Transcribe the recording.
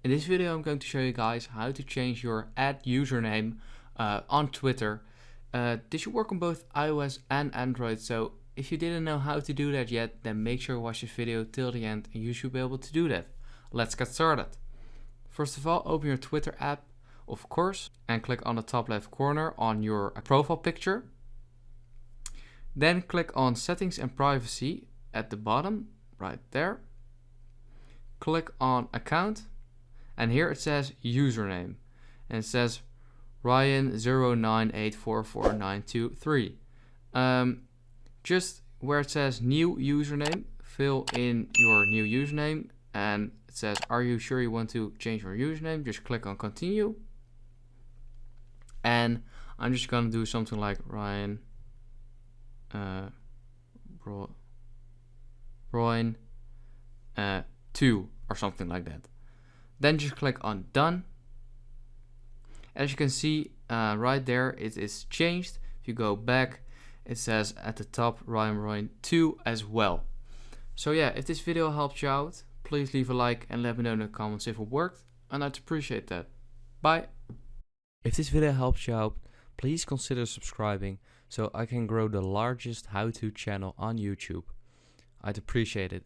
In this video I'm going to show you guys how to change your @username on Twitter. This should work on both iOS and Android, so if you didn't know how to do that yet, then make sure to watch this video till the end and you should be able to do that. Let's get started. First of all, open your Twitter app, of course, and click on the top left corner on your profile picture. Then click on Settings and Privacy at the bottom, right there. Click on Account. And here it says username, and it says Ryan09844923. Just where it says new username, fill in your new username, and it says, are you sure you want to change your username? Just click on continue. And I'm just gonna do something like Ryan Royn 2 or something like that. Then just click on done. As you can see right there, it is changed. If you go back, it says at the top Ryan Royn 2 as well. So yeah, if this video helped you out, please leave a like and let me know in the comments if it worked, and I'd appreciate that. Bye. If this video helped you out, please consider subscribing so I can grow the largest how-to channel on YouTube. I'd appreciate it.